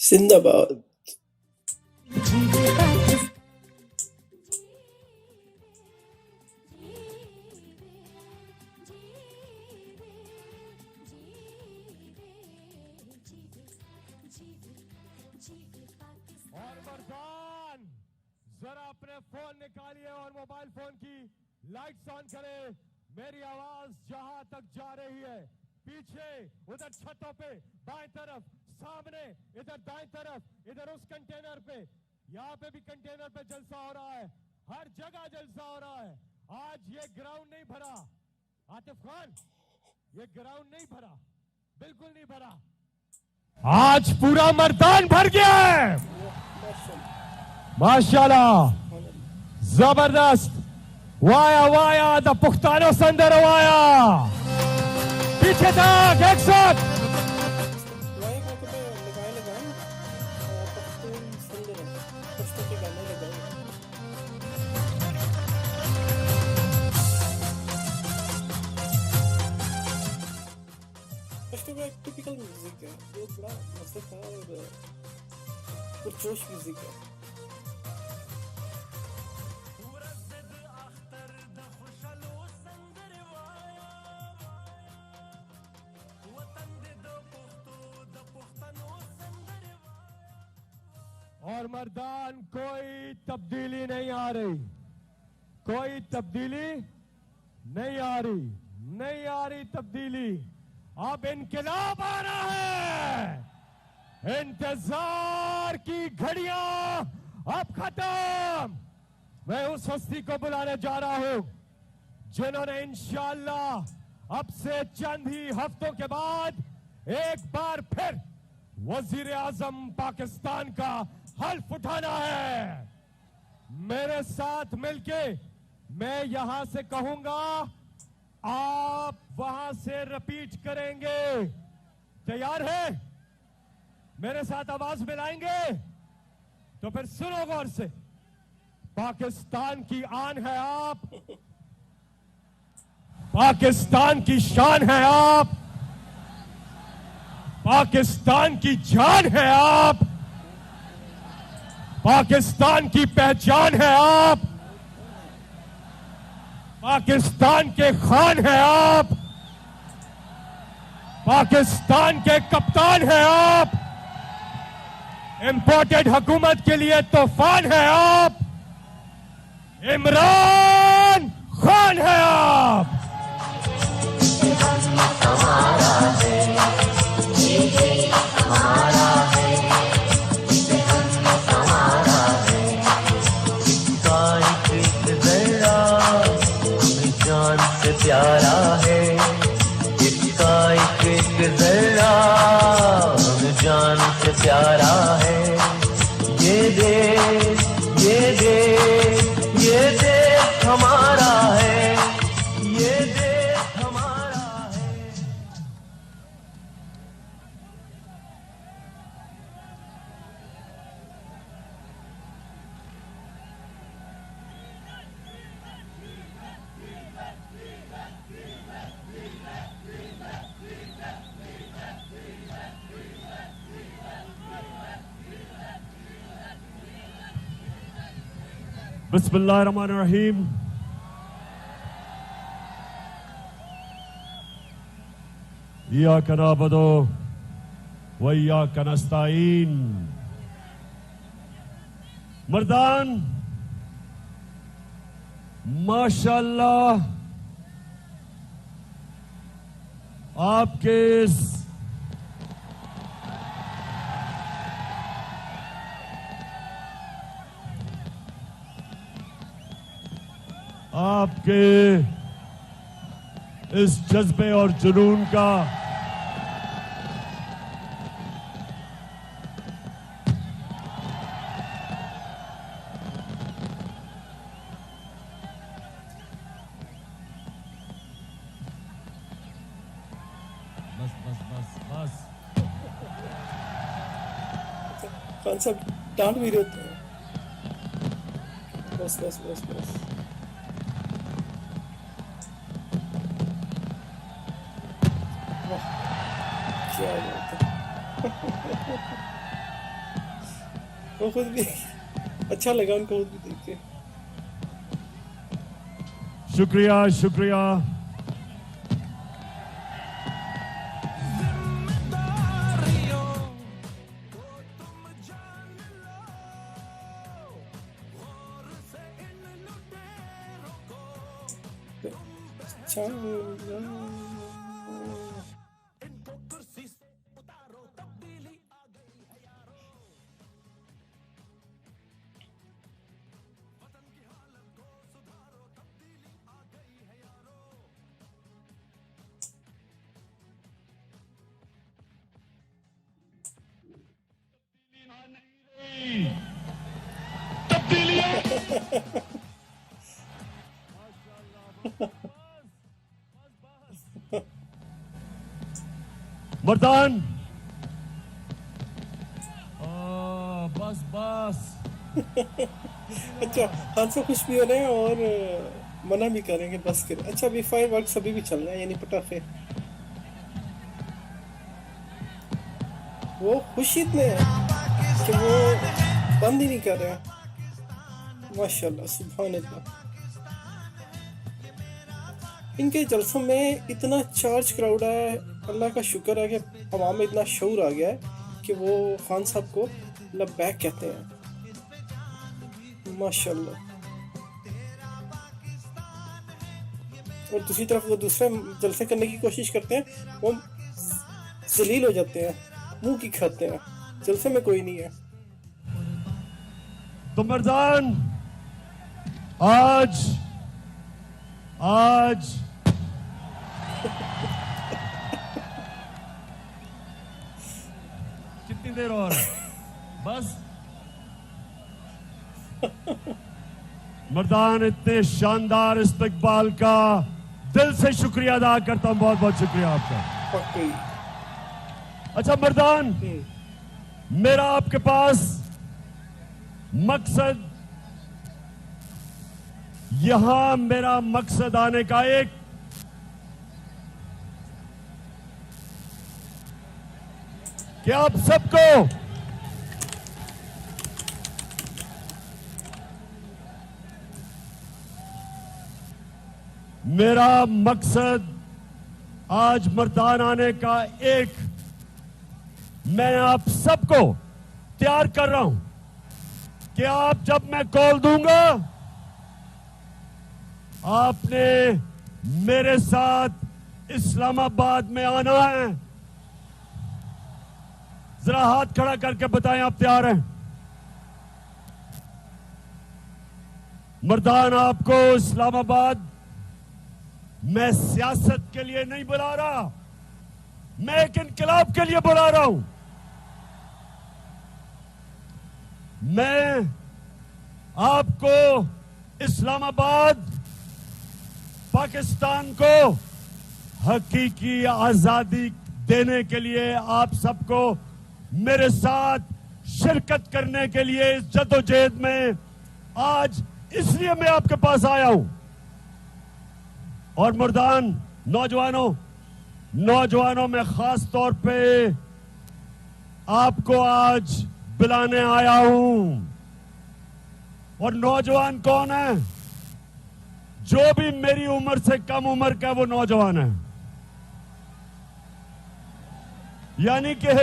زندہ باد. ذرا اپنے فون نکالیے اور موبائل فون کی لائٹس آن کرے. میری آواز جہاں تک جا رہی ہے، پیچھے ادھر چھتوں پہ بائیں طرف، سامنے ادھر دائیں طرف، ادھر اس کنٹینر پہ، یہاں پہ بھی کنٹینر پہ جلسہ ہو رہا ہے، ہر جگہ جلسہ ہو رہا ہے. آج یہ گراؤنڈ نہیں بھرا عاطف خان، یہ گراؤنڈ نہیں بھرا، بالکل نہیں بھرا. آج پورا میدان بھر گیا ہے. ماشاءاللہ، زبردست. وایا وایا دا پختانو سندر وایا. پیچھے تک ایک ساتھ. وائے کا کتے لگائے لگائیں پختون سندر پشتو کے گانے لگائیں. پشتو کا ایک ٹپیکل میوزک ہے جو بڑا مزیدار اور پرجوش میوزک ہے. اور مردان کوئی تبدیلی نہیں آ رہی، کوئی تبدیلی نہیں آ رہی، نہیں آ رہی تبدیلی. اب انقلاب آ رہا ہے. انتظار کی گھڑیاں اب ختم. میں اس ہستی کو بلانے جا رہا ہوں جنہوں نے انشاءاللہ اب سے چند ہی ہفتوں کے بعد ایک بار پھر وزیر اعظم پاکستان کا حلف اٹھانا ہے. میرے ساتھ مل کے میں یہاں سے کہوں گا، آپ وہاں سے رپیٹ کریں گے. تیار ہے؟ میرے ساتھ آواز ملائیں گے تو پھر سنو غور سے. پاکستان کی آن ہے آپ، پاکستان کی شان ہے آپ، پاکستان کی جان ہے آپ، پاکستان کی پہچان ہے آپ، پاکستان کے خان ہیں آپ، پاکستان کے کپتان ہیں آپ، امپورٹڈ حکومت کے لیے طوفان ہیں آپ، عمران خان ہیں آپ. پیارا ہے اس کا ایک ذرہ ہم جان سے پیارا ہے. یہ دیش یہ دیش یہ دیش ہمارا ہے، یہ دیش ہمارا ہے. بسم اللہ الرحمن الرحیم. ایاک نعبد و ایاک نستعین. مردان ماشاءاللہ آپ کے اس آپ کے اس جذبے اور جنون کا بس خان صاحب ڈانٹ بھی دیتے ہیں. بس بس بس بس. واہ کیا بات ہے. وہ خود بھی اچھا لگا ان کو خود بھی دیکھ کے. شکریہ شکریہ. مردان بس بس. اچھا خان صاحب خوش بھی ہو رہے ہیں اور منع بھی کریں گے بس کریں. اچھا ابھی فائر ورکس ابھی بھی چل رہے ہیں یعنی پٹاخے. وہ خوشی اتنے ہیں کہ وہ بند ہی نہیں کر رہے ہیں. ماشاء اللہ سبحان اللہ. ان کے جلسوں میں اتنا چارج کراؤڈ ہے. اللہ کا شکر ہے کہ عوام میں اتنا شعور آ گیا ہے کہ وہ خان صاحب کو لبیک کہتے ہیں. ماشاء اللہ. اور دوسری طرف وہ دوسرے جلسے کرنے کی کوشش کرتے ہیں, وہ ذلیل ہو جاتے ہیں, منہ کی کھاتے ہیں. جلسے میں کوئی نہیں ہے. تو مردان آج کتنی دیر اور بس. مردان اتنے شاندار استقبال کا دل سے شکریہ ادا کرتا ہوں. بہت بہت شکریہ آپ کا. اچھا مردان, میرا آپ کے پاس مقصد, یہاں میرا مقصد آنے کا ایک کہ آپ سب کو میرا مقصد آج مردان آنے کا ایک, میں آپ سب کو تیار کر رہا ہوں کہ آپ جب میں کال دوں گا آپ نے میرے ساتھ اسلام آباد میں آنا ہے. ذرا ہاتھ کھڑا کر کے بتائیں آپ تیار ہیں؟ مردان آپ کو اسلام آباد میں سیاست کے لیے نہیں بلا رہا, میں ایک انقلاب کے لیے بلا رہا ہوں. میں آپ کو اسلام آباد پاکستان کو حقیقی آزادی دینے کے لیے آپ سب کو میرے ساتھ شرکت کرنے کے لیے اس جدوجہد میں آج اس لیے میں آپ کے پاس آیا ہوں. اور مردان نوجوانوں میں خاص طور پہ آپ کو آج بلانے آیا ہوں. اور نوجوان کون ہے؟ جو بھی میری عمر سے کم عمر کا وہ نوجوان ہے. یعنی کہ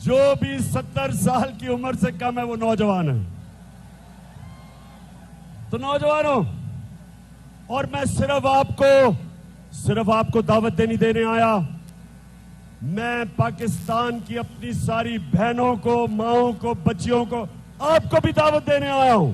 جو بھی 70 سال کی عمر سے کم ہے وہ نوجوان ہے. تو نوجوانوں, اور میں صرف آپ کو دعوت دینے آیا. میں پاکستان کی اپنی ساری بہنوں کو, ماؤں کو, بچیوں کو, آپ کو بھی دعوت دینے آیا ہوں.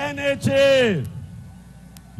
NHA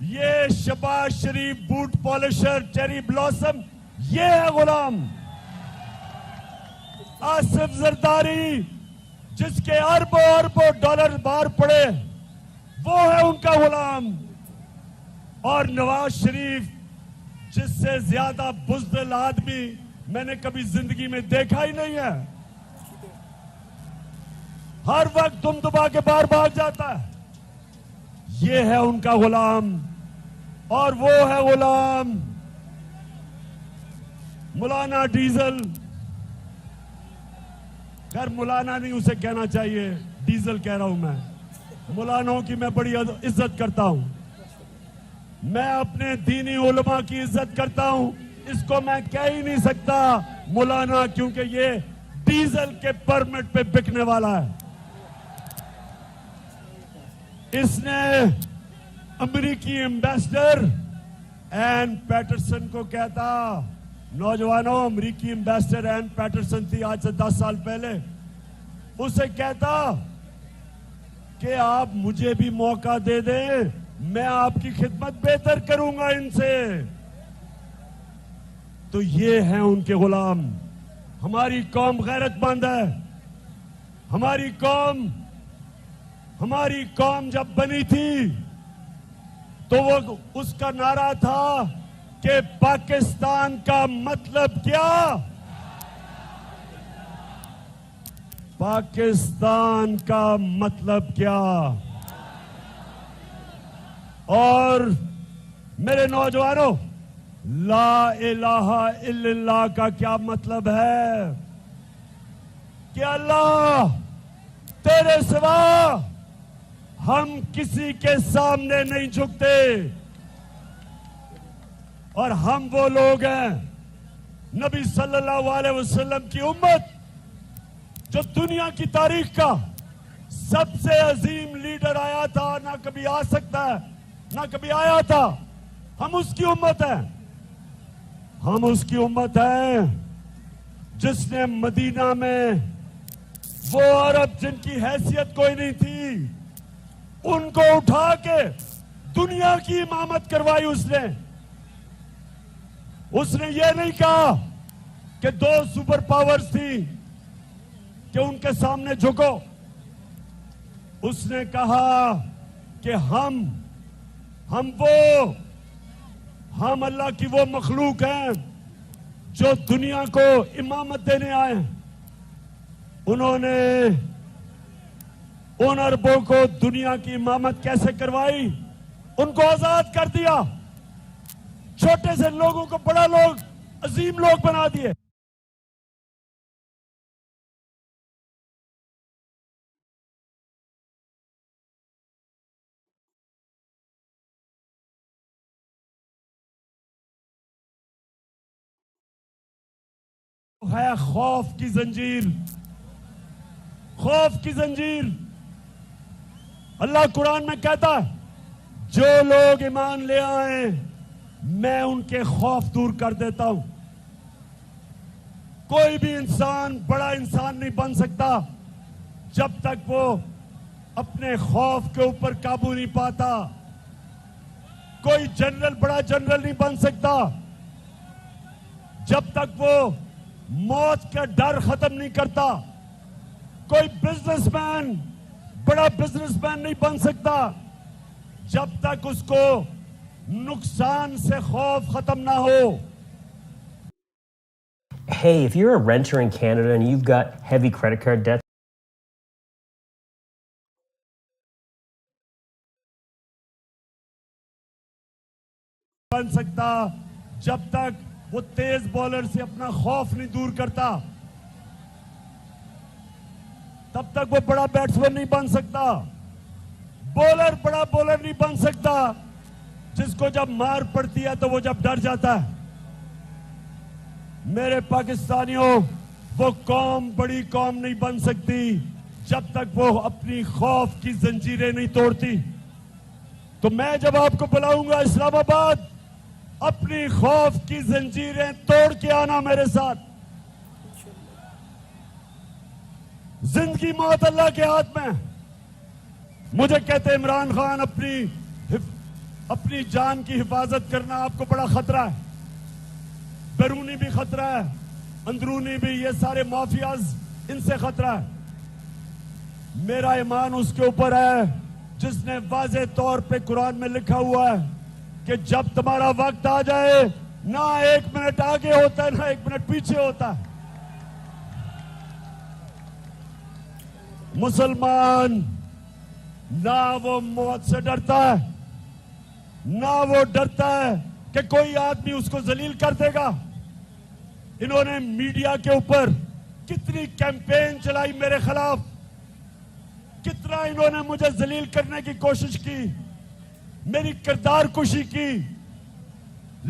یہ شباز شریف بوٹ پالشر چیری بلاسم یہ ہے غلام. آصف زرداری جس کے اربوں اربوں ڈالر باہر پڑے وہ ہے ان کا غلام. اور نواز شریف جس سے زیادہ بزدل آدمی میں نے کبھی زندگی میں دیکھا ہی نہیں ہے. ہر وقت دم دبا کے باہر بھاگ جاتا ہے. یہ ہے ان کا غلام. اور وہ ہے غلام مولانا ڈیزل. خیر مولانا نہیں اسے کہنا چاہیے, ڈیزل کہہ رہا ہوں میں. مولانوں کی میں بڑی عزت کرتا ہوں. میں اپنے دینی علماء کی عزت کرتا ہوں. اس کو میں کہہ ہی نہیں سکتا مولانا, کیونکہ یہ ڈیزل کے پرمٹ پہ بکنے والا ہے. اس نے امریکی ایمبیسڈر این پیٹرسن کو کہتا, نوجوانوں امریکی ایمبیسڈر این پیٹرسن تھی آج سے 10 سال پہلے, اسے کہتا کہ آپ مجھے بھی موقع دے دیں, میں آپ کی خدمت بہتر کروں گا ان سے. تو یہ ہیں ان کے غلام. ہماری قوم غیرت مند ہے. ہماری قوم جب بنی تھی تو وہ اس کا نعرہ تھا کہ پاکستان کا مطلب کیا؟ پاکستان کا مطلب کیا؟ اور میرے نوجوانوں, لا الہ الا اللہ کا کیا مطلب ہے؟ کہ اللہ تیرے سوا ہم کسی کے سامنے نہیں جھکتے. اور ہم وہ لوگ ہیں, نبی صلی اللہ علیہ وسلم کی امت, جو دنیا کی تاریخ کا سب سے عظیم لیڈر آیا تھا, نہ کبھی آ سکتا ہے نہ کبھی آیا تھا. ہم اس کی امت ہیں. ہم اس کی امت ہیں جس نے مدینہ میں وہ عرب جن کی حیثیت کوئی نہیں تھی, ان کو اٹھا کے دنیا کی امامت کروائی. اس نے یہ نہیں کہا کہ 2 سپر پاورز تھی کہ ان کے سامنے جھکو. اس نے کہا کہ ہم اللہ کی وہ مخلوق ہیں جو دنیا کو امامت دینے آئے ہیں. انہوں نے ان عربوں کو دنیا کی امامت کیسے کروائی؟ ان کو آزاد کر دیا. چھوٹے سے لوگوں کو بڑا لوگ, عظیم لوگ بنا دیے. ہے خوف کی زنجیر. خوف کی زنجیر. اللہ قرآن میں کہتا ہے جو لوگ ایمان لے آئیں میں ان کے خوف دور کر دیتا ہوں. کوئی بھی انسان بڑا انسان نہیں بن سکتا جب تک وہ اپنے خوف کے اوپر قابو نہیں پاتا. کوئی جنرل بڑا جنرل نہیں بن سکتا جب تک وہ موت کا ڈر ختم نہیں کرتا. کوئی بزنس مین بڑا بزنس مین نہیں بن سکتا جب تک اس کو نقصان سے خوف ختم نہ ہو. Hey, if you're a renter in Canada and you've got heavy credit card debt, بن سکتا جب تک وہ تیز بولر سے اپنا خوف نہیں دور کرتا. تب تک وہ بڑا بیٹسمین نہیں بن سکتا. بولر بڑا بولر نہیں بن سکتا جس کو جب مار پڑتی ہے تو وہ جب ڈر جاتا ہے. میرے پاکستانیوں, وہ قوم بڑی قوم نہیں بن سکتی جب تک وہ اپنی خوف کی زنجیریں نہیں توڑتی. تو میں جب آپ کو بلاؤں گا اسلام آباد, اپنی خوف کی زنجیریں توڑ کے آنا میرے ساتھ. زندگی موت اللہ کے ہاتھ میں. مجھے کہتے عمران خان اپنی اپنی جان کی حفاظت کرنا آپ کو بڑا خطرہ ہے، بیرونی بھی خطرہ ہے، اندرونی بھی. یہ سارے مافیاز، ان سے خطرہ ہے. میرا ایمان اس کے اوپر ہے جس نے واضح طور پہ قرآن میں لکھا ہوا ہے کہ جب تمہارا وقت آ جائے نہ 1 منٹ آگے ہوتا ہے نہ 1 منٹ پیچھے ہوتا ہے. مسلمان نہ وہ موت سے ڈرتا ہے، نہ وہ ڈرتا ہے کہ کوئی آدمی اس کو ذلیل کر دے گا. انہوں نے میڈیا کے اوپر کتنی کیمپین چلائی میرے خلاف، کتنا انہوں نے مجھے ذلیل کرنے کی کوشش کی، میری کردار کشی کی.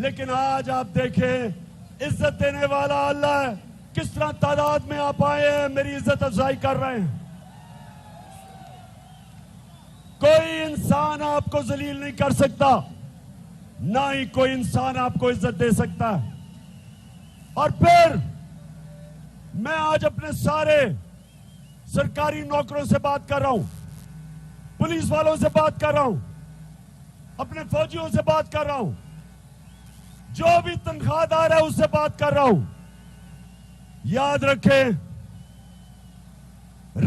لیکن آج آپ دیکھیں عزت دینے والا اللہ ہے، کس طرح تعداد میں آپ آئے ہیں، میری عزت افزائی کر رہے ہیں. کوئی انسان آپ کو ذلیل نہیں کر سکتا، نہ ہی کوئی انسان آپ کو عزت دے سکتا ہے. اور پھر میں آج اپنے سارے سرکاری نوکروں سے بات کر رہا ہوں، پولیس والوں سے بات کر رہا ہوں، اپنے فوجیوں سے بات کر رہا ہوں، جو بھی تنخواہ دار ہے اس سے بات کر رہا ہوں. یاد رکھیں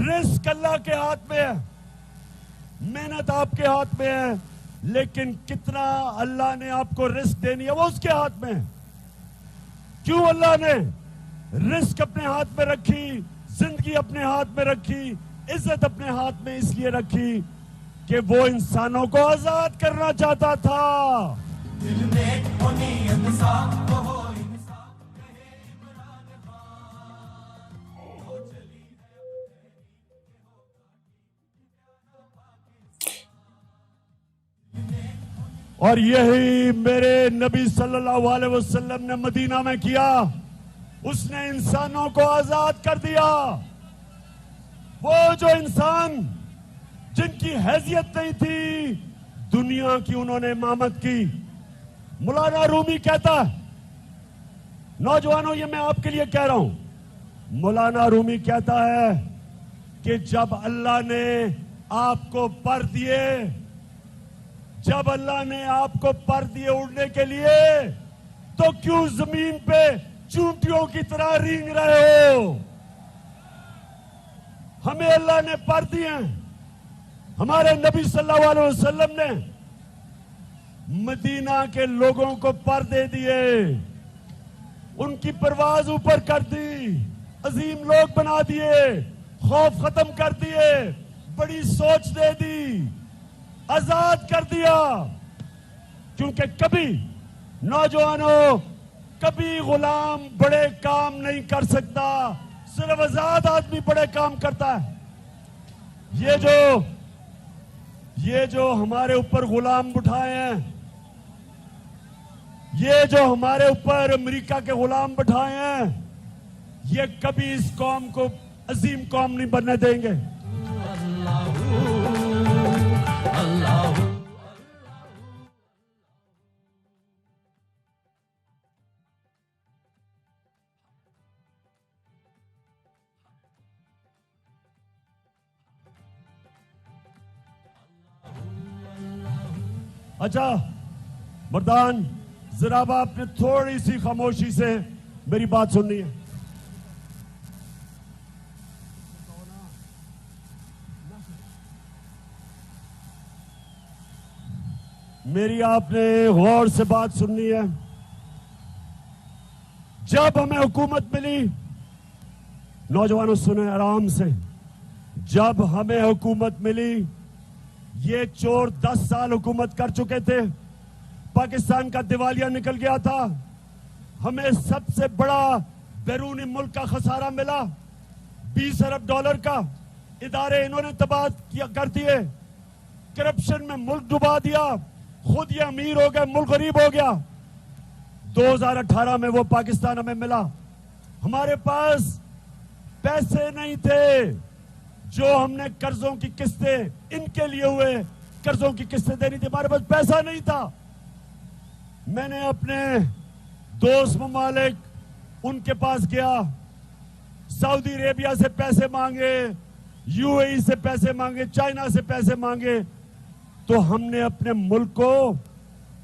رزق اللہ کے ہاتھ میں ہے، محنت آپ کے ہاتھ میں ہے، لیکن کتنا اللہ نے آپ کو رزق دینی ہے وہ اس کے ہاتھ میں ہے. کیوں اللہ نے رزق اپنے ہاتھ میں رکھی، زندگی اپنے ہاتھ میں رکھی، عزت اپنے ہاتھ میں اس لیے رکھی کہ وہ انسانوں کو آزاد کرنا چاہتا تھا. اور یہی میرے نبی صلی اللہ علیہ وسلم نے مدینہ میں کیا. اس نے انسانوں کو آزاد کر دیا. وہ جو انسان جن کی حیثیت نہیں تھی، دنیا کی انہوں نے امامت کی. مولانا رومی کہتا ہے، نوجوانوں یہ میں آپ کے لیے کہہ رہا ہوں، مولانا رومی کہتا ہے کہ جب اللہ نے آپ کو پر دیے، جب اللہ نے آپ کو پر دیے اڑنے کے لیے، تو کیوں زمین پہ چونٹیوں کی طرح رینگ رہے ہو؟ ہمیں اللہ نے پر دیے ہیں. ہمارے نبی صلی اللہ علیہ وسلم نے مدینہ کے لوگوں کو پر دے دیے، ان کی پرواز اوپر کر دی، عظیم لوگ بنا دیے، خوف ختم کر دیے، بڑی سوچ دے دی، آزاد کر دیا. کیونکہ کبھی نوجوانوں، کبھی غلام بڑے کام نہیں کر سکتا، صرف آزاد آدمی بڑے کام کرتا ہے. یہ جو ہمارے اوپر غلام بٹھائے ہیں، یہ جو ہمارے اوپر امریکہ کے غلام بٹھائے ہیں، یہ کبھی اس قوم کو عظیم قوم نہیں بننے دیں گے. اچھا مردان، ذرا اب آپ نے تھوڑی سی خاموشی سے میری بات سننی ہے. میری آپ نے غور سے بات سننی ہے. جب ہمیں حکومت ملی، نوجوانوں سنیں آرام سے، جب ہمیں حکومت ملی، یہ چور 10 سال حکومت کر چکے تھے، پاکستان کا دیوالیہ نکل گیا تھا، ہمیں سب سے بڑا بیرونی ملک کا خسارہ ملا، $20 ارب کا. ادارے انہوں نے تباہ کر دیے، کرپشن میں ملک ڈبا دیا، خود یہ امیر ہو گئے، ملک غریب ہو گیا. 2018 میں وہ پاکستان ہمیں ملا. ہمارے پاس پیسے نہیں تھے جو ہم نے قرضوں کی قسطیں ان کے لیے ہوئے قرضوں کی قسطیں دینی تھی، ہمارے پاس پیسہ نہیں تھا. میں نے اپنے دوست ممالک ان کے پاس گیا، سعودی عربیہ سے پیسے مانگے، UAE سے پیسے مانگے، چائنا سے پیسے مانگے، تو ہم نے اپنے ملک کو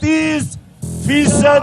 30%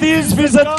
30%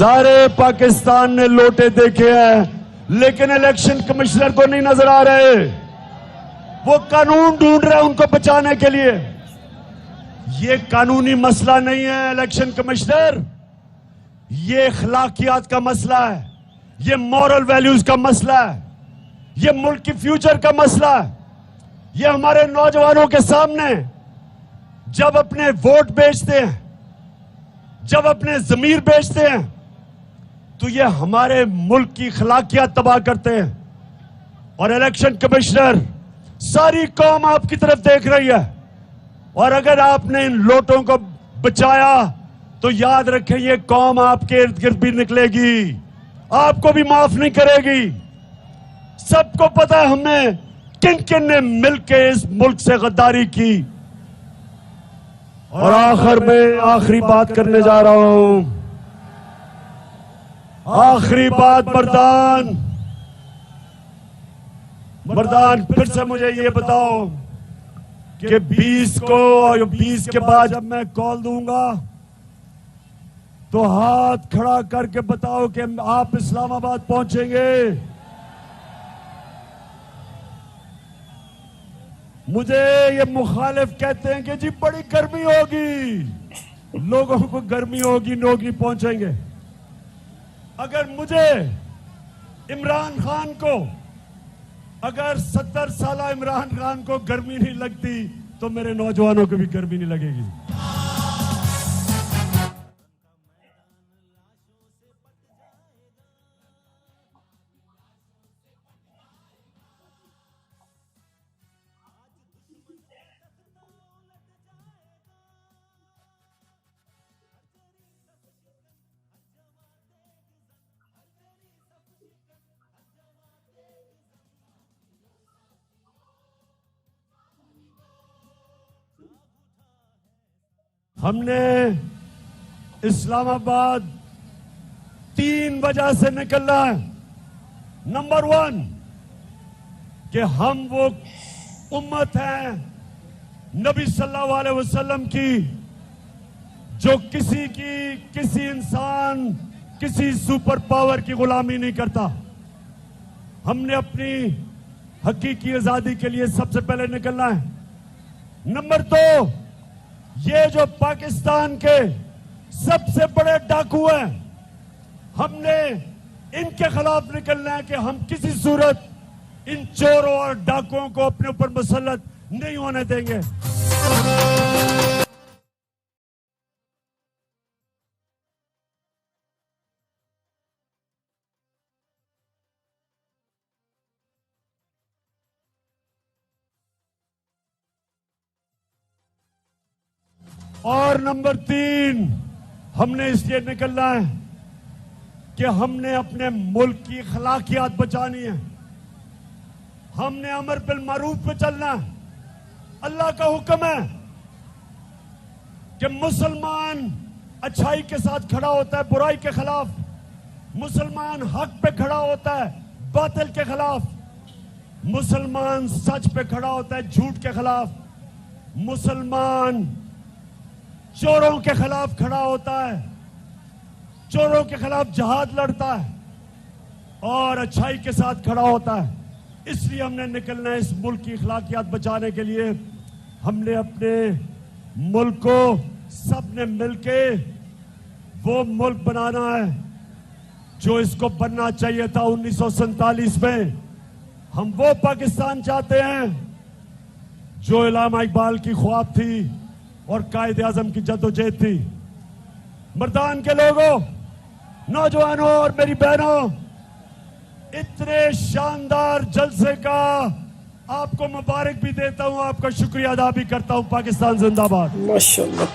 سارے پاکستان نے لوٹے دیکھے ہیں لیکن الیکشن کمشنر کو نہیں نظر آ رہے. وہ قانون ڈھونڈ رہے ہیں ان کو بچانے کے لیے. یہ قانونی مسئلہ نہیں ہے الیکشن کمشنر, یہ اخلاقیات کا مسئلہ ہے, یہ مورل ویلیوز کا مسئلہ ہے, یہ ملک کی فیوچر کا مسئلہ ہے. یہ ہمارے نوجوانوں کے سامنے جب اپنے ووٹ بیچتے ہیں, جب اپنے ضمیر بیچتے ہیں, تو یہ ہمارے ملک کی اخلاقیات تباہ کرتے ہیں. اور الیکشن کمشنر, ساری قوم آپ کی طرف دیکھ رہی ہے, اور اگر آپ نے ان لوٹوں کو بچایا تو یاد رکھیں یہ قوم آپ کے ارد گرد بھی نکلے گی, آپ کو بھی معاف نہیں کرے گی. سب کو پتا ہے ہم نے کن کن نے مل کے اس ملک سے غداری کی. اور آخر میں آخری بات کرنے جا رہا ہوں, آخری بات. مردان پھر سے مجھے یہ بتاؤ کہ 20 کو اور 20 کے بعد جب میں کال دوں گا تو ہاتھ کھڑا کر کے بتاؤ کہ آپ اسلام آباد پہنچیں گے. مجھے یہ مخالف کہتے ہیں کہ جی بڑی گرمی ہوگی, لوگوں کو گرمی ہوگی, لوگ نہیں پہنچیں گے. اگر مجھے عمران خان کو, اگر 70 سالہ عمران خان کو گرمی نہیں لگتی تو میرے نوجوانوں کو بھی گرمی نہیں لگے گی. ہم نے اسلام آباد 3 وجہ سے نکلنا ہے. نمبر 1 کہ ہم وہ امت ہیں نبی صلی اللہ علیہ وسلم کی جو کسی انسان, کسی سپر پاور کی غلامی نہیں کرتا. ہم نے اپنی حقیقی آزادی کے لیے سب سے پہلے نکلنا ہے. نمبر 2, یہ جو پاکستان کے سب سے بڑے ڈاکو ہیں, ہم نے ان کے خلاف نکلنا ہے کہ ہم کسی صورت ان چوروں اور ڈاکوؤں کو اپنے اوپر مسلط نہیں ہونے دیں گے. اور نمبر 3, ہم نے اس لیے نکلنا ہے کہ ہم نے اپنے ملک کی اخلاقیات بچانی ہے. ہم نے امر بالمعروف پہ چلنا ہے. اللہ کا حکم ہے کہ مسلمان اچھائی کے ساتھ کھڑا ہوتا ہے برائی کے خلاف, مسلمان حق پہ کھڑا ہوتا ہے باطل کے خلاف, مسلمان سچ پہ کھڑا ہوتا ہے جھوٹ کے خلاف, مسلمان چوروں کے خلاف کھڑا ہوتا ہے, چوروں کے خلاف جہاد لڑتا ہے اور اچھائی کے ساتھ کھڑا ہوتا ہے. اس لیے ہم نے نکلنا ہے اس ملک کی اخلاقیات بچانے کے لیے. ہم نے اپنے ملک کو سب نے مل کے وہ ملک بنانا ہے جو اس کو بننا چاہیے تھا 1947 میں. ہم وہ پاکستان چاہتے ہیں جو علامہ اقبال کی خواب تھی اور قائد اعظم کی جدوجہد تھی. مردان کے لوگوں, نوجوانوں اور میری بہنوں, اتنے شاندار جلسے کا آپ کو مبارک بھی دیتا ہوں, آپ کا شکریہ ادا بھی کرتا ہوں. پاکستان زندہ باد. ماشاءاللہ.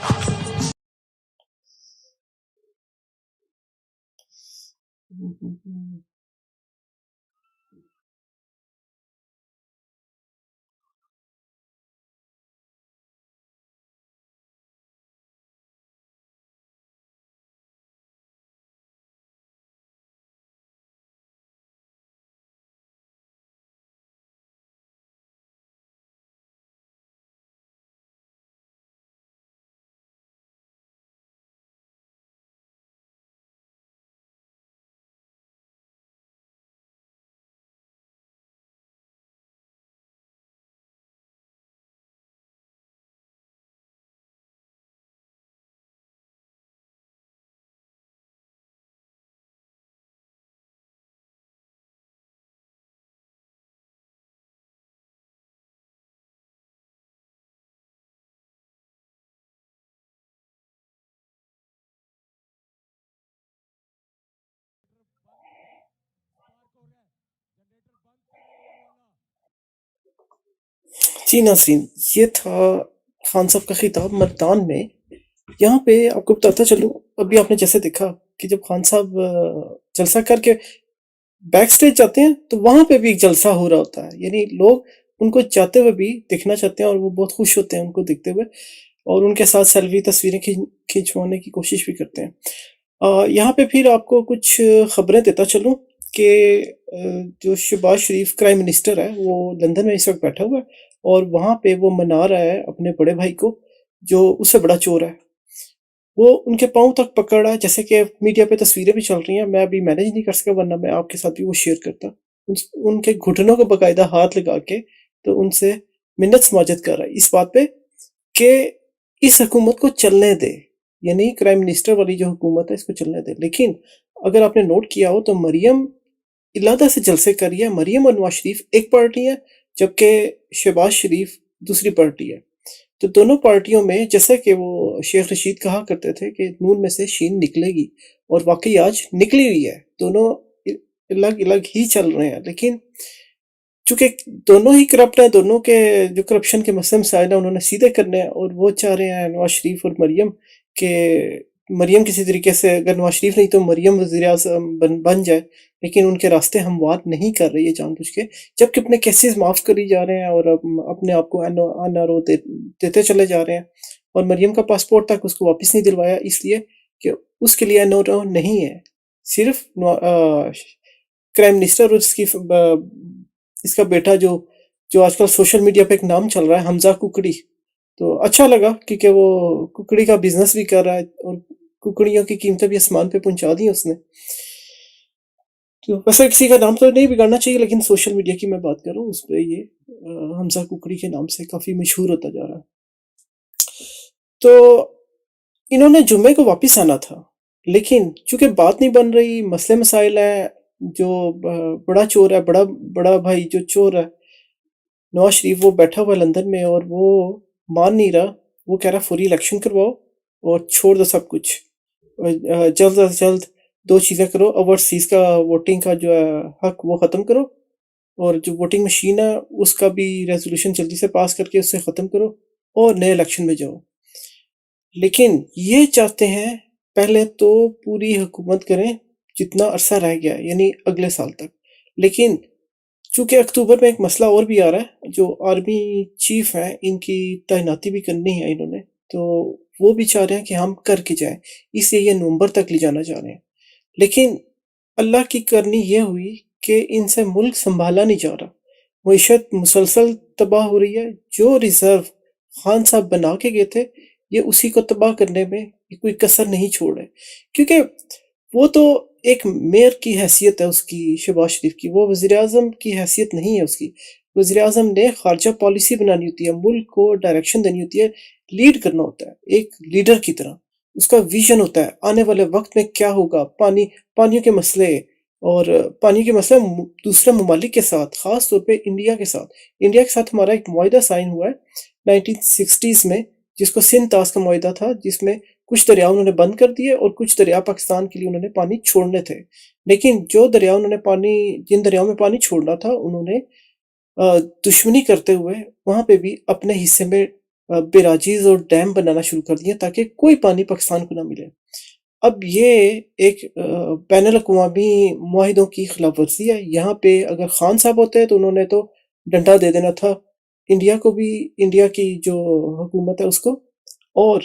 جی ناظرین، یہ تھا خان صاحب کا خطاب مردان میں. یہاں پہ آپ کو بتاتا چلوں، ابھی آپ نے جیسے دیکھا کہ جب خان صاحب جلسہ کر کے بیک سٹیج جاتے ہیں تو وہاں پہ بھی ایک جلسہ ہو رہا ہوتا ہے. یعنی لوگ ان کو جاتے ہوئے بھی دیکھنا چاہتے ہیں اور وہ بہت خوش ہوتے ہیں ان کو دیکھتے ہوئے، اور ان کے ساتھ سیلفی تصویریں کھینچوانے کی کوشش بھی کرتے ہیں. یہاں پہ پھر آپ کو کچھ خبریں دیتا چلوں کہ جو شہباز شریف کرائم منسٹر ہے وہ لندن میں اس وقت بیٹھا ہوا ہے، اور وہاں پہ وہ منا رہا ہے اپنے بڑے بھائی کو جو اس سے بڑا چور ہے. وہ ان کے پاؤں تک پکڑ رہا ہے، جیسے کہ میڈیا پہ تصویریں بھی چل رہی ہیں. میں ابھی مینیج نہیں کر سکا، ورنہ میں آپ کے ساتھ بھی وہ شیئر کرتا. ان کے گھٹنوں کو باقاعدہ ہاتھ لگا کے تو ان سے منت سماجت کر رہا ہے اس بات پہ کہ اس حکومت کو چلنے دے، یعنی کرائم منسٹر والی جو حکومت ہے اس کو چلنے دے. لیکن اگر آپ نے نوٹ کیا ہو تو مریم علادہ سے جلسے کر رہی ہے. مریم اور نواز شریف ایک پارٹی ہے، جبکہ شہباز شریف دوسری پارٹی ہے. تو دونوں پارٹیوں میں جیسا کہ وہ شیخ رشید کہا کرتے تھے کہ نون میں سے شین نکلے گی، اور واقعی آج نکلی ہوئی ہے. دونوں الگ الگ ہی چل رہے ہیں، لیکن چونکہ دونوں ہی کرپٹ ہیں، دونوں کے جو کرپشن کے مسائل ہیں انہوں نے سیدھے کرنے ہیں، اور وہ چاہ رہے ہیں نواز شریف اور مریم کہ مریم کسی طریقے سے، اگر نواز شریف نہیں تو مریم وزیر اعظم بن جائے. لیکن ان کے راستے ہموار نہیں کر رہی ہے جان بوجھ کے، جبکہ اپنے کیسز معاف کری جا رہے ہیں اور اپنے آپ کو ان آر او دیتے چلے جا رہے ہیں. اور مریم کا پاسپورٹ تک اس کو واپس نہیں دلوایا، اس لیے کہ اس کے لیے ان آر او نہیں ہے. صرف کرائم منسٹر اور اس کا بیٹا جو آج کل سوشل میڈیا پہ ایک نام چل رہا ہے، حمزہ ککڑی. تو اچھا لگا کیونکہ وہ ککڑی کا بزنس بھی کر رہا ہے، اور ککڑیوں کی قیمتیں بھی آسمان پہ پہنچا دی اس نے. تو ویسے کسی کا نام تو نہیں بگاڑنا چاہیے، لیکن سوشل میڈیا کی میں بات کر رہا ہوں، اس پہ یہ حمزہ ککڑی کے نام سے کافی مشہور ہوتا جا رہا ہے. تو انہوں نے جمعے کو واپس آنا تھا، لیکن چونکہ بات نہیں بن رہی، مسئلے مسائل ہیں، جو بڑا چور ہے، بڑا بھائی جو چور ہے نواز شریف، وہ بیٹھا ہوا لندن میں اور وہ مان نہیں رہا. وہ کہہ رہا فوری الیکشن کرواؤ اور چھوڑ دو سب کچھ، جلد از جلد 2 چیزیں کرو. اوورسیز کا ووٹنگ کا جو ہے حق وہ ختم کرو، اور جو ووٹنگ مشین ہے اس کا بھی ریزولوشن جلدی سے پاس کر کے اس سے ختم کرو، اور نئے الیکشن میں جاؤ. لیکن یہ چاہتے ہیں پہلے تو پوری حکومت کریں جتنا عرصہ رہ گیا، یعنی اگلے سال تک. لیکن چونکہ اکتوبر میں ایک مسئلہ اور بھی آ رہا ہے، جو آرمی چیف ہیں ان کی تعیناتی بھی کرنی ہے انہوں نے، تو وہ بھی چاہ رہے ہیں کہ ہم کر کے جائیں، اس لیے یہ نومبر تک لے جانا چاہ رہے ہیں. لیکن اللہ کی کرنی یہ ہوئی کہ ان سے ملک سنبھالا نہیں جا رہا. معیشت مسلسل تباہ ہو رہی ہے. جو ریزرو خان صاحب بنا کے گئے تھے یہ اسی کو تباہ کرنے میں کوئی کسر نہیں چھوڑ رہے، کیونکہ وہ تو ایک میئر کی حیثیت ہے اس کی، شہباز شریف کی. وہ وزیر اعظم کی حیثیت نہیں ہے اس کی. وزیر اعظم نے خارجہ پالیسی بنانی ہوتی ہے، ملک کو ڈائریکشن دینی ہوتی ہے، لیڈ کرنا ہوتا ہے ایک لیڈر کی طرح. اس کا ویژن ہوتا ہے آنے والے وقت میں کیا ہوگا، پانیوں کے مسئلے، اور پانی کے مسئلے دوسرے ممالک کے ساتھ، خاص طور پہ انڈیا کے ساتھ ہمارا ایک معاہدہ سائن ہوا ہے 1960s میں، جس کو سندھ طاس کا معاہدہ تھا، جس میں کچھ دریا انہوں نے بند کر دیے اور کچھ دریا پاکستان کے لیے انہوں نے پانی چھوڑنے تھے. لیکن جو دریا انہوں نے جن دریاؤں میں پانی چھوڑنا تھا انہوں نے دشمنی کرتے ہوئے وہاں پہ بھی اپنے حصے میں بیراجیز اور ڈیم بنانا شروع کر دیے تاکہ کوئی پانی پاکستان کو نہ ملے. اب یہ ایک بین الاقوامی معاہدوں کی خلاف ورزی ہے. یہاں پہ اگر خان صاحب ہوتے تو انہوں نے تو ڈنڈا دے دینا تھا انڈیا کو بھی، انڈیا کی جو حکومت ہے اس کو، اور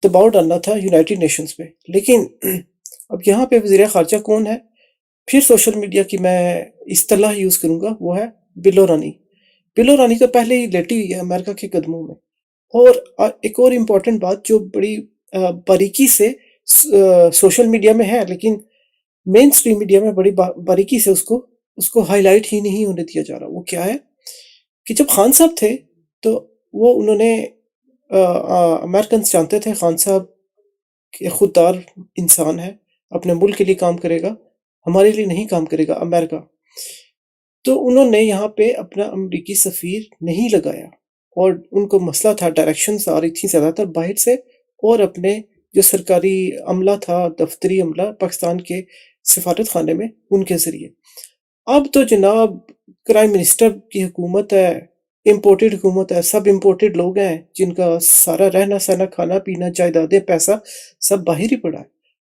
دباؤ ڈالنا تھا یونائٹڈ نیشنز پہ. لیکن اب یہاں پہ وزیر خارجہ کون ہے؟ پھر سوشل میڈیا کی میں اصطلاح یوز کروں گا، وہ ہے بلو رانی. بلو رانی تو پہلے ہی لیٹی ہوئی ہے امریکہ کے قدموں میں. اور ایک اور امپورٹنٹ بات جو بڑی باریکی سے سوشل میڈیا میں ہے، لیکن مین سٹریم میڈیا میں بڑی باریکی سے اس کو ہائی لائٹ ہی نہیں ہونے دیا جا رہا. وہ کیا ہے کہ جب خان صاحب تھے تو انہوں نے امریکنز جانتے تھے خان صاحب کہ خوددار انسان ہے، اپنے ملک کے لیے کام کرے گا، ہمارے لیے نہیں کام کرے گا امریکہ. تو انہوں نے یہاں پہ اپنا امریکی سفیر نہیں لگایا، اور ان کو مسئلہ تھا، ڈائریکشنز آ رہی تھیں زیادہ تر باہر سے، اور اپنے جو سرکاری عملہ تھا، دفتری عملہ پاکستان کے سفارت خانے میں، ان کے ذریعے. اب تو جناب کرائم منسٹر کی حکومت ہے، امپورٹڈ حکومت ہے, سب امپورٹڈ لوگ ہیں جن کا سارا رہنا سہنا کھانا پینا جائیدادیں پیسہ سب باہر ہی پڑا ہے.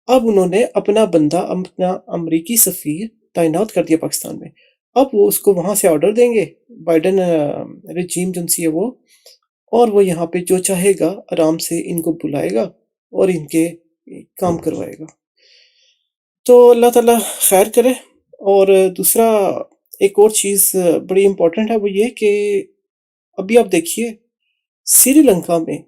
اب انہوں نے اپنا بندہ اپنا امریکی سفیر تعینات کر دیا پاکستان میں. اب وہ اس کو وہاں سے آرڈر دیں گے, بائیڈن رجیم جن سی ہے وہ, اور وہ یہاں پہ جو چاہے گا آرام سے ان کو بلائے گا اور ان کے کام کروائے گا. تو اللہ تعالیٰ خیر کرے. اور دوسرا ایک اور چیز بڑی امپورٹنٹ ہے, وہ یہ کہ ابھی آپ دیکھیے سری لنکا میں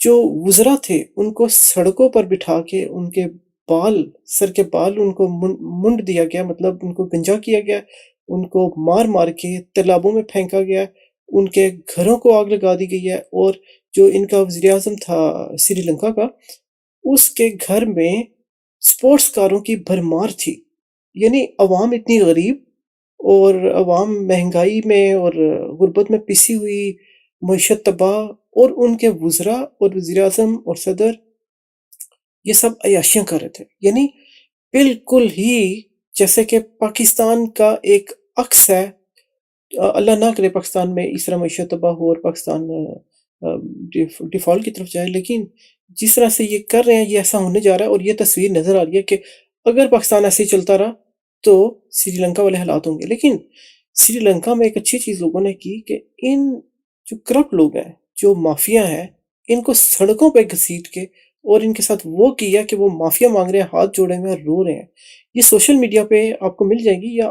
جو وزراء تھے ان کو سڑکوں پر بٹھا کے ان کے بال, سر کے بال ان کو منڈ دیا گیا, مطلب ان کو گنجا کیا گیا, ان کو مار مار کے تالابوں میں پھینکا گیا, ان کے گھروں کو آگ لگا دی گئی ہے. اور جو ان کا وزیر اعظم تھا سری لنکا کا, اس کے گھر میں سپورٹس کاروں کی بھرمار تھی. یعنی عوام اتنی غریب اور عوام مہنگائی میں اور غربت میں پسی ہوئی, معیشت تباہ, اور ان کے وزراء اور وزیر اعظم اور صدر یہ سب عیاشیاں کر رہے تھے. یعنی بالکل ہی جیسے کہ پاکستان کا ایک عکس ہے. اللہ نہ کرے پاکستان میں اس طرح معیشت تباہ ہو اور پاکستان ڈیفالٹ کی طرف جائے, لیکن جس طرح سے یہ کر رہے ہیں یہ ایسا ہونے جا رہا ہے. اور یہ تصویر نظر آ رہی ہے کہ اگر پاکستان ایسے ہی چلتا رہا تو سری لنکا والے حالات ہوں گے. لیکن سری لنکا میں ایک اچھی چیز لوگوں نے کی کہ ان جو کرپٹ لوگ ہیں, جو مافیا ہیں, ان کو سڑکوں پہ گھسیٹ کے اور ان کے ساتھ وہ کیا کہ وہ معافیا مانگ رہے ہیں, ہاتھ جوڑے ہوئے ہیں, رو رہے ہیں. یہ سوشل میڈیا پہ آپ کو مل جائے گی یا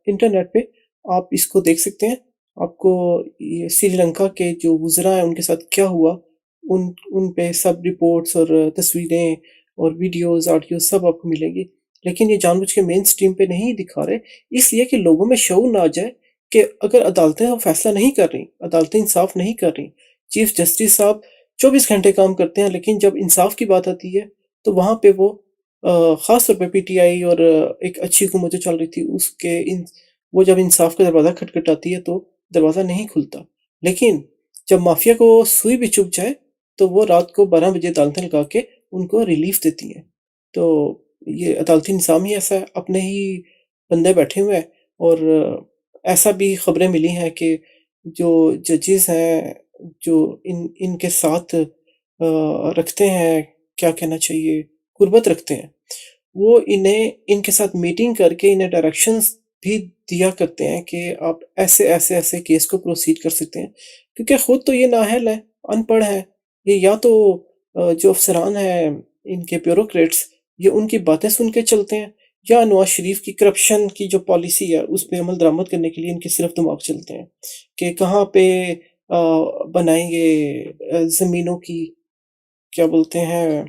انٹرنیٹ پہ آپ اس کو دیکھ سکتے ہیں. آپ کو یہ سری لنکا کے جو وزراء ہیں ان کے ساتھ کیا ہوا, ان پہ سب رپورٹس اور تصویریں اور ویڈیوز آڈیوز سب آپ کو ملیں گی. لیکن یہ جان بوجھ کے مین سٹریم پہ نہیں دکھا رہے, اس لیے کہ لوگوں میں شعور نہ آ جائے کہ اگر عدالتیں وہ فیصلہ نہیں کر رہی, عدالتیں انصاف نہیں کر رہی, چیف جسٹس صاحب 24 گھنٹے کام کرتے ہیں, لیکن جب انصاف کی بات آتی ہے تو وہاں پہ وہ خاص طور پہ پی ٹی آئی اور ایک اچھی حکومت جو چل رہی تھی اس کے وہ جب انصاف کا دروازہ کھٹکھٹاتی ہے تو دروازہ نہیں کھلتا. لیکن جب مافیا کو سوئی بھی چبھ جائے تو وہ رات کو 12 بجے عدالتیں لگا کے ان کو ریلیف دیتی ہیں. تو یہ عدالتی نظام ہی ایسا ہے, اپنے ہی بندے بیٹھے ہوئے ہیں. اور ایسا بھی خبریں ملی ہیں کہ جو ججز ہیں جو ان کے ساتھ رکھتے ہیں, کیا کہنا چاہیے, قربت رکھتے ہیں, وہ انہیں ان کے ساتھ میٹنگ کر کے انہیں ڈائریکشنز بھی دیا کرتے ہیں کہ آپ ایسے ایسے ایسے کیس کو پروسیڈ کر سکتے ہیں. کیونکہ خود تو یہ نااہل ہے, ان پڑھ ہیں, یہ یا تو جو افسران ہیں ان کے بیوروکریٹس یہ ان کی باتیں سن کے چلتے ہیں, یا نواز شریف کی کرپشن کی جو پالیسی ہے اس پہ عمل درآمد کرنے کے لیے ان کے صرف دماغ چلتے ہیں کہ کہاں پہ بنائیں گے زمینوں کی کیا بولتے ہیں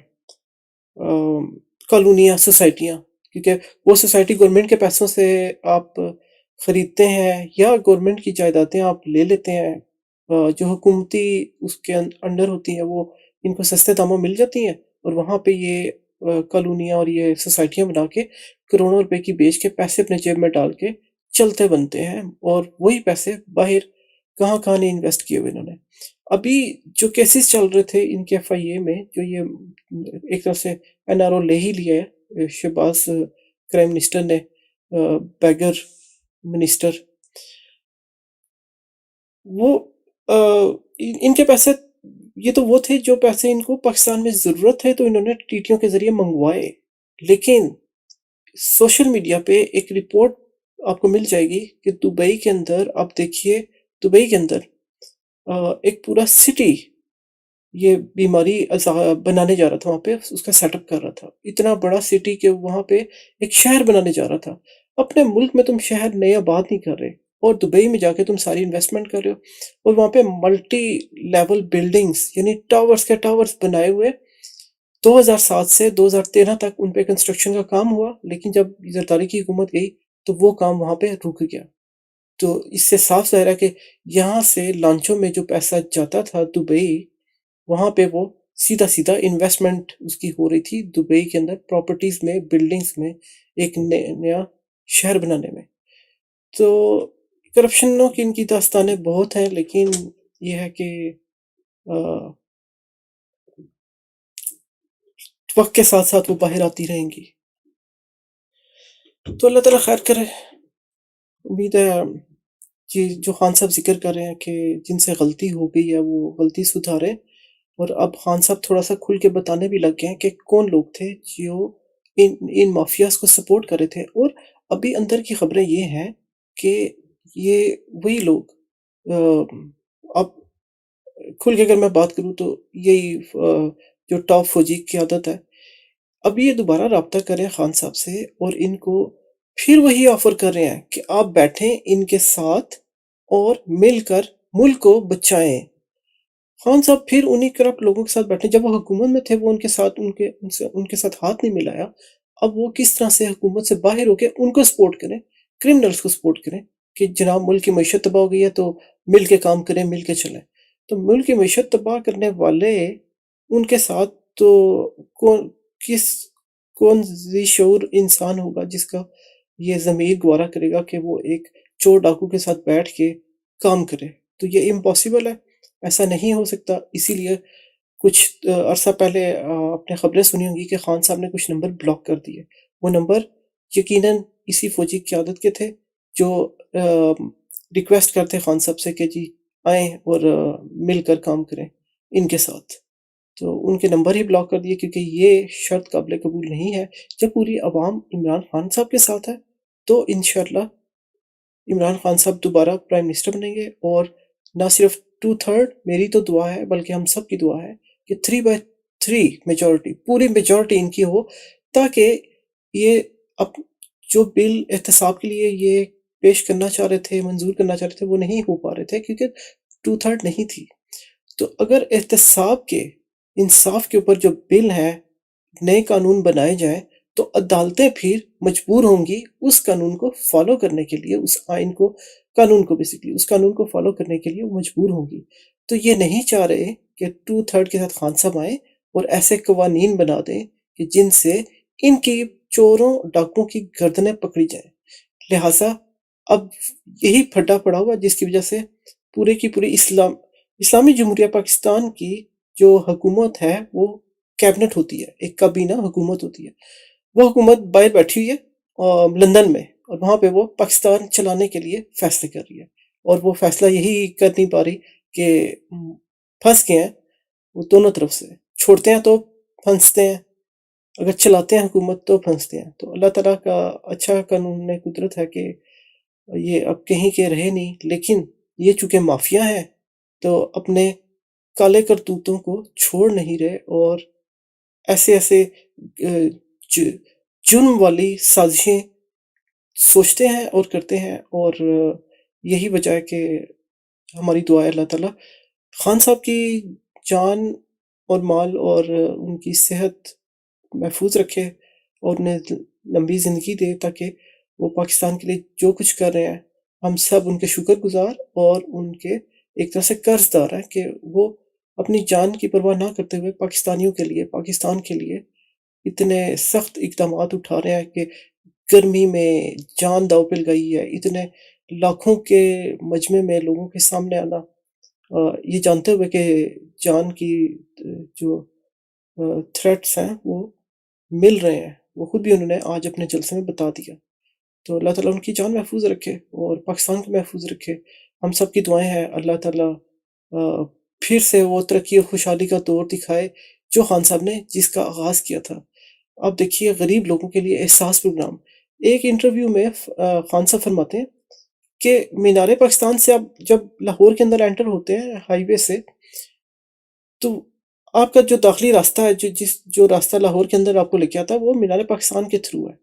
کالونیاں, سوسائٹیاں, کیونکہ وہ سوسائٹی گورنمنٹ کے پیسوں سے آپ خریدتے ہیں یا گورنمنٹ کی جائیدادیں آپ لے لیتے ہیں, جو حکومتی اس کے انڈر ہوتی ہیں وہ ان کو سستے داموں مل جاتی ہیں, اور وہاں پہ یہ کالونیاں اور یہ سوسائٹیاں بنا کے کروڑوں روپے کی بیچ کے پیسے اپنے جیب میں ڈال کے چلتے بنتے ہیں, اور وہی پیسے باہر کہاں کہاں نہیں انویسٹ کیے ہوئے انہوں نے. ابھی جو کیسز چل رہے تھے ان کے FIA میں, جو یہ ایک طرف سے NRO لے ہی لیا ہے شہباز کرائم منسٹر نے, بیگر منسٹر, وہ ان کے پیسے یہ تو وہ تھے جو پیسے ان کو پاکستان میں ضرورت ہے تو انہوں نے ٹیٹیوں کے ذریعے منگوائے. لیکن سوشل میڈیا پہ ایک رپورٹ آپ کو مل جائے گی کہ دبئی کے اندر آپ دیکھیے, دبئی کے اندر ایک پورا سٹی یہ بیماری بنانے جا رہا تھا, وہاں پہ اس کا سیٹ اپ کر رہا تھا, اتنا بڑا سٹی کہ وہاں پہ ایک شہر بنانے جا رہا تھا. اپنے ملک میں تم شہر نئے آباد نہیں کر رہے, اور دبئی میں جا کے تم ساری انویسٹمنٹ کر رہے ہو, اور وہاں پہ ملٹی لیول بلڈنگز یعنی ٹاورز کے ٹاورز بنائے ہوئے. 2007 سے 2013 تک ان پہ کنسٹرکشن کا کام ہوا, لیکن جب زرداری کی حکومت گئی تو وہ کام وہاں پہ رک گیا. تو اس سے صاف ظاہر ہے کہ یہاں سے لانچوں میں جو پیسہ جاتا تھا دبئی, وہاں پہ وہ سیدھا سیدھا انویسٹمنٹ اس کی ہو رہی تھی دبئی کے اندر, پراپرٹیز میں, بلڈنگز میں, ایک نیا شہر بنانے میں. تو کرپشنوں کی ان کی داستانیں بہت ہیں, لیکن یہ ہے کہ وقت کے ساتھ ساتھ وہ باہر آتی رہیں گی. تو اللہ تعالیٰ خیر کرے. امید ہے جو خان صاحب ذکر کر رہے ہیں کہ جن سے غلطی ہو گئی ہے وہ غلطی سدھاریں، اور اب خان صاحب تھوڑا سا کھل کے بتانے بھی لگ گئے ہیں کہ کون لوگ تھے جو ان مافیاز کو سپورٹ کر رہے تھے. اور ابھی اندر کی خبریں یہ ہیں کہ یہ وہی لوگ اب کھل کے اگر میں بات کروں تو یہی جو ٹاپ فوجی قیادت ہے، اب یہ دوبارہ رابطہ کریں خان صاحب سے اور ان کو پھر وہی آفر کر رہے ہیں کہ آپ بیٹھیں ان کے ساتھ اور مل کر ملک کو بچائیں. خان صاحب پھر انہی کرپٹ لوگوں کے ساتھ بیٹھے. جب وہ حکومت میں تھے وہ ان کے ساتھ ہاتھ نہیں ملایا. اب وہ کس طرح سے حکومت سے باہر ہو کے ان کو سپورٹ کریں، کرمنلز کو سپورٹ کریں کہ جناب ملک کی معیشت تباہ ہو گئی ہے تو مل کے کام کریں، مل کے چلیں. تو ملک کی معیشت تباہ کرنے والے ان کے ساتھ تو کون ذی شعور انسان ہوگا جس کا یہ ضمیر گوارا کرے گا کہ وہ ایک چور ڈاکو کے ساتھ بیٹھ کے کام کرے. تو یہ امپاسبل ہے، ایسا نہیں ہو سکتا. اسی لیے کچھ عرصہ پہلے آپ نے خبریں سنی ہوں گی کہ خان صاحب نے کچھ نمبر بلاک کر دیے. وہ نمبر یقیناً اسی فوجی قیادت کے تھے جو ریکویسٹ کرتے خان صاحب سے کہ جی آئیں اور مل کر کام کریں ان کے ساتھ. تو ان کے نمبر ہی بلاک کر دیے کیونکہ یہ شرط قابل قبول نہیں ہے. جب پوری عوام عمران خان صاحب کے ساتھ ہے تو انشاءاللہ عمران خان صاحب دوبارہ پرائم منسٹر بنیں گے. اور نہ صرف 2/3 میری تو دعا ہے بلکہ ہم سب کی دعا ہے کہ 3/3 میجورٹی، پوری میجورٹی ان کی ہو، تاکہ یہ اب جو بل احتساب کے لیے یہ پیش کرنا چاہ رہے تھے، منظور کرنا چاہ رہے تھے، وہ نہیں ہو پا رہے تھے کیونکہ 2/3 نہیں تھی. تو اگر احتساب کے انصاف کے اوپر جو بل ہے، نئے قانون بنائے جائیں تو عدالتیں پھر مجبور ہوں گی اس قانون کو فالو کرنے کے لیے، اس آئین کو، قانون کو بیسیکلی اس قانون کو فالو کرنے کے لیے وہ مجبور ہوں گی. تو یہ نہیں چاہ رہے کہ 2/3 کے ساتھ خان صاحب آئیں اور ایسے قوانین بنا دیں کہ جن سے ان کی چوروں ڈاکوں کی گردنیں پکڑی جائیں. لہٰذا اب یہی پھڈا پڑا ہوا جس کی وجہ سے پورے کی پوری اسلامی جمہوریہ پاکستان کی جو حکومت ہے وہ کیبنٹ ہوتی ہے، ایک کابینہ حکومت ہوتی ہے. وہ حکومت باہر بیٹھی ہوئی ہے لندن میں، اور وہاں پہ وہ پاکستان چلانے کے لیے فیصلے کر رہی ہے. اور وہ فیصلہ یہی کر نہیں پا رہی کہ پھنس گئے ہیں وہ دونوں طرف سے، چھوڑتے ہیں تو پھنستے ہیں، اگر چلاتے ہیں حکومت تو پھنستے ہیں. تو اللہ تعالیٰ کا اچھا قانون قدرت ہے کہ یہ اب کہیں کے رہے نہیں. لیکن یہ چونکہ مافیا ہیں تو اپنے کالے کرتوتوں کو چھوڑ نہیں رہے اور ایسے جرم والی سازشیں سوچتے ہیں اور کرتے ہیں. اور یہی وجہ ہے کہ ہماری دعا ہے اللہ تعالیٰ خان صاحب کی جان اور مال اور ان کی صحت محفوظ رکھے اور انہیں لمبی زندگی دے، تاکہ وہ پاکستان کے لیے جو کچھ کر رہے ہیں ہم سب ان کے شکر گزار اور ان کے ایک طرح سے قرض دار ہیں کہ وہ اپنی جان کی پرواہ نہ کرتے ہوئے پاکستانیوں کے لیے، پاکستان کے لیے اتنے سخت اقدامات اٹھا رہے ہیں کہ گرمی میں جان داؤ پہ لگائی ہے، اتنے لاکھوں کے مجمع میں لوگوں کے سامنے آنا، یہ جانتے ہوئے کہ جان کی جو تھریٹس ہیں وہ مل رہے ہیں. وہ خود بھی انہوں نے آج اپنے جلسے میں بتا دیا. تو اللہ تعالیٰ ان کی جان محفوظ رکھے اور پاکستان کو محفوظ رکھے. ہم سب کی دعائیں ہیں اللہ تعالیٰ پھر سے وہ ترقی و خوشحالی کا دور دکھائے جو خان صاحب نے جس کا آغاز کیا تھا. اب دیکھیے غریب لوگوں کے لیے احساس پروگرام. ایک انٹرویو میں خان صاحب فرماتے ہیں کہ مینار پاکستان سے آپ جب لاہور کے اندر انٹر ہوتے ہیں ہائی وے سے، تو آپ کا جو داخلی راستہ ہے، جو راستہ لاہور کے اندر آپ کو لے کے آتا ہے وہ مینار پاکستان کے تھرو ہے.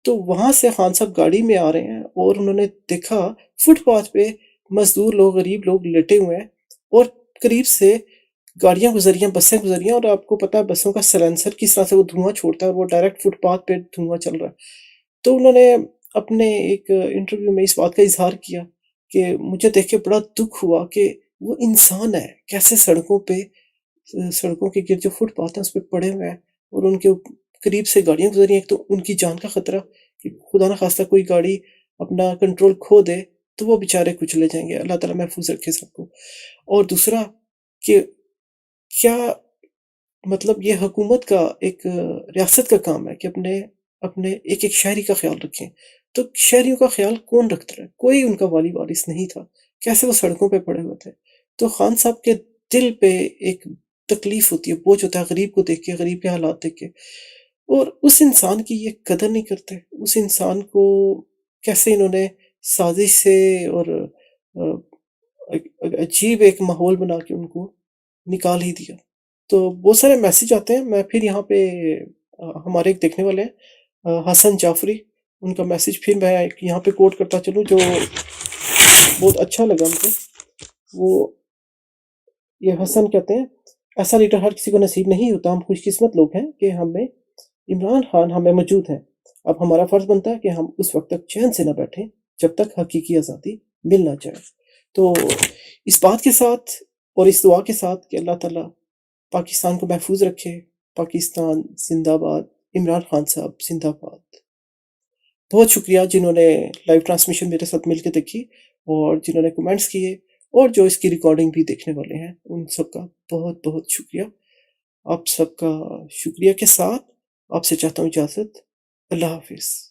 تو وہاں سے خان صاحب گاڑی میں آ رہے ہیں اور انہوں نے دیکھا فٹ پاتھ پہ مزدور لوگ، غریب لوگ لیٹے ہوئے ہیں اور قریب سے گاڑیاں گزریاں، بسیں گزریاں، اور آپ کو پتہ ہے بسوں کا سلنسر کس طرح سے وہ دھواں چھوڑتا ہے اور وہ ڈائریکٹ فٹ پاتھ پہ دھواں چل رہا ہے. تو انہوں نے اپنے ایک انٹرویو میں اس بات کا اظہار کیا کہ مجھے دیکھ کے بڑا دکھ ہوا کہ وہ انسان ہے کیسے سڑکوں کے گرد جو فٹ پاتھ ہیں اس پہ پڑے ہوئے ہیں اور ان کے قریب سے گاڑیاں گزری ہیں. ایک تو ان کی جان کا خطرہ کہ خدا نہ خواستہ کوئی گاڑی اپنا کنٹرول کھو دے تو وہ بیچارے کچلے جائیں گے. اللہ تعالیٰ محفوظ رکھے سب کو. اور دوسرا کہ کیا مطلب یہ حکومت کا ایک ریاست کا کام ہے کہ اپنے ایک شہری کا خیال رکھیں. تو شہریوں کا خیال کون رکھتا رہا؟ کوئی ان کا والی وارث نہیں تھا، کیسے وہ سڑکوں پہ پڑے ہوئے تھے؟ تو خان صاحب کے دل پہ ایک تکلیف ہوتی ہے، بوجھ ہوتا ہے غریب کو دیکھ کے، غریب کے حالات دیکھ کے، اور اس انسان کی یہ قدر نہیں کرتے، اس انسان کو کیسے انہوں نے سازش سے اور عجیب ایک ماحول بنا کے ان کو نکال ہی دیا۔ تو بہت سارے میسج آتے ہیں، میں پھر یہاں پہ ہمارے ایک دیکھنے والے ہیں حسن جعفری، ان کا میسج پھر میں یہاں پہ کوٹ کرتا چلوں جو بہت اچھا لگا ان کو۔ وہ یہ حسن کہتے ہیں، ایسا لیڈر ہر کسی کو نصیب نہیں ہوتا، ہم خوش قسمت لوگ ہیں کہ ہمیں عمران خان ہمیں موجود ہیں۔ اب ہمارا فرض بنتا ہے کہ ہم اس وقت تک چین سے نہ بیٹھیں جب تک حقیقی آزادی مل نہ جائے۔ تو اس بات کے ساتھ اور اس دعا کے ساتھ کہ اللہ تعالیٰ پاکستان کو محفوظ رکھے، پاکستان زندہ باد، عمران خان صاحب زندہ باد۔ بہت شکریہ جنہوں نے لائیو ٹرانسمیشن میرے ساتھ مل کے دیکھی، اور جنہوں نے کمنٹس کیے، اور جو اس کی ریکارڈنگ بھی دیکھنے والے ہیں، ان سب کا بہت بہت شکریہ۔ آپ سب کا شکریہ کے ساتھ آپ سے چاہتا ہوں اجازت۔ اللہ حافظ۔